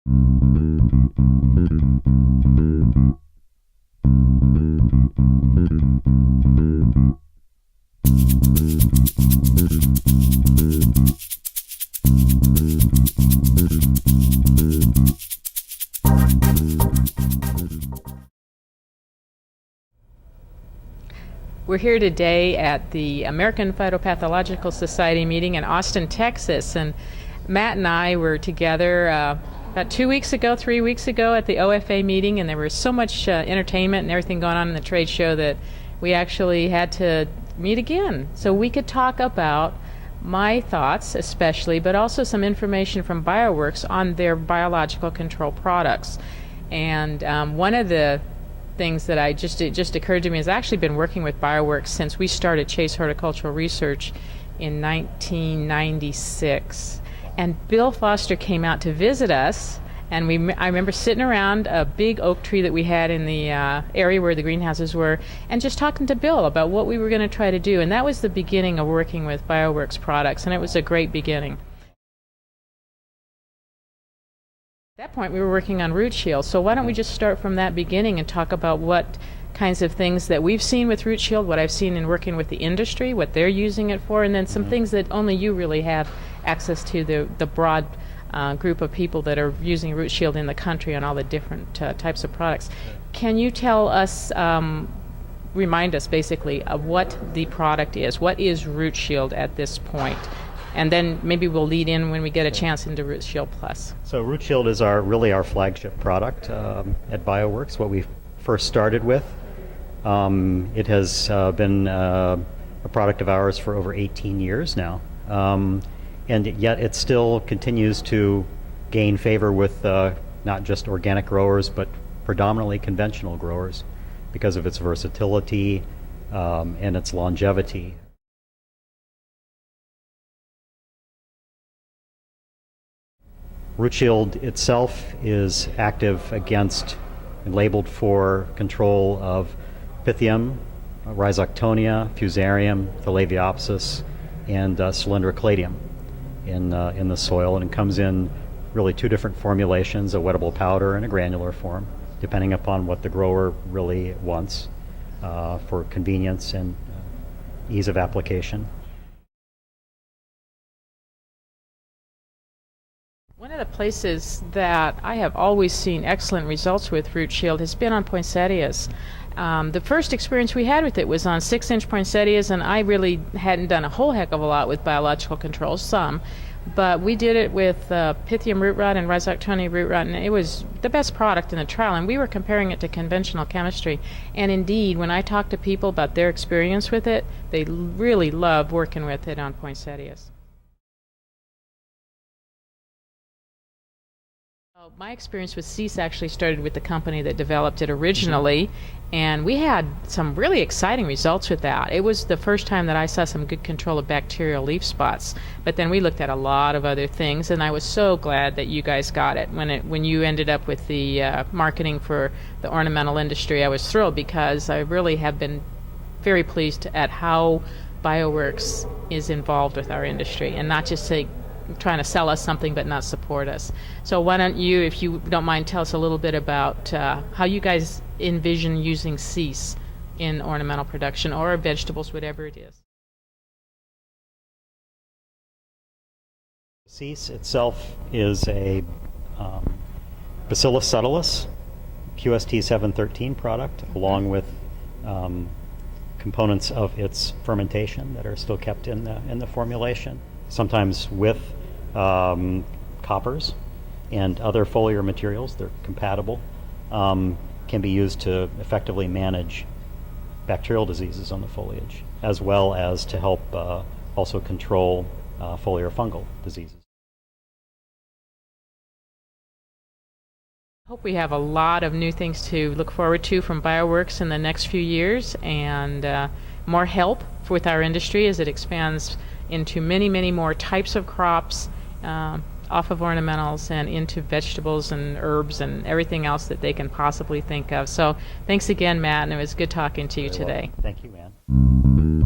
We're here today at the American Phytopathological Society meeting in Austin, Texas, and Matt and I were together about 3 weeks ago at the OFA meeting, and there was so much entertainment and everything going on in the trade show that we actually had to meet again so we could talk about my thoughts especially, but also some information from BioWorks on their biological control products. And one of the things that it just occurred to me is I've actually been working with BioWorks since we started Chase Horticultural Research in 1996. And Bill Foster came out to visit us, and I remember sitting around a big oak tree that we had in the area where the greenhouses were, and just talking to Bill about what we were going to try to do. And that was the beginning of working with BioWorks products, and it was a great beginning. At that point, we were working on root shield, so why don't we just start from that beginning and talk about what kinds of things that we've seen with root shield, what I've seen in working with the industry, what they're using it for, and then some things that only you really have access to, the broad group of people that are using root shield in the country on all the different types of products. Can you tell us, remind us basically of what the product is? What is root shield at this point? And then maybe we'll lead in when we get a chance into Root Shield Plus. So Root Shield is really our flagship product at BioWorks, what we first started with. It has been a product of ours for over 18 years now. And yet it still continues to gain favor with not just organic growers, but predominantly conventional growers because of its versatility and its longevity. Root Shield itself is active against and labeled for control of Pythium, Rhizoctonia, Fusarium, Phalaeopsis, and Cylindrocladium in the soil, and it comes in really two different formulations, a wettable powder and a granular form, depending upon what the grower really wants for convenience and ease of application. One of the places that I have always seen excellent results with Root Shield has been on poinsettias. The first experience we had with it was on 6-inch poinsettias, and I really hadn't done a whole heck of a lot with biological control, some. But we did it with Pythium root rot and Rhizoctonia root rot, and it was the best product in the trial, and we were comparing it to conventional chemistry. And indeed, when I talk to people about their experience with it, they really love working with it on poinsettias. My experience with cease actually started with the company that developed it originally, and we had some really exciting results with that. It was the first time that I saw some good control of bacterial leaf spots, but then we looked at a lot of other things, and I was so glad that you guys got it. When you ended up with the marketing for the ornamental industry, I was thrilled because I really have been very pleased at how BioWorks is involved with our industry, and not just trying to sell us something but not support us. So why don't you, if you don't mind, tell us a little bit about how you guys envision using cease in ornamental production or vegetables, whatever it is. Cease itself is a Bacillus subtilis QST 713 product, along with components of its fermentation that are still kept in the formulation. Sometimes with coppers and other foliar materials, they're compatible, can be used to effectively manage bacterial diseases on the foliage, as well as to help also control foliar fungal diseases. I hope we have a lot of new things to look forward to from BioWorks in the next few years, and more help with our industry as it expands into many, many more types of crops off of ornamentals and into vegetables and herbs and everything else that they can possibly think of. So thanks again, Matt, and it was good talking to you today. Thank you, man.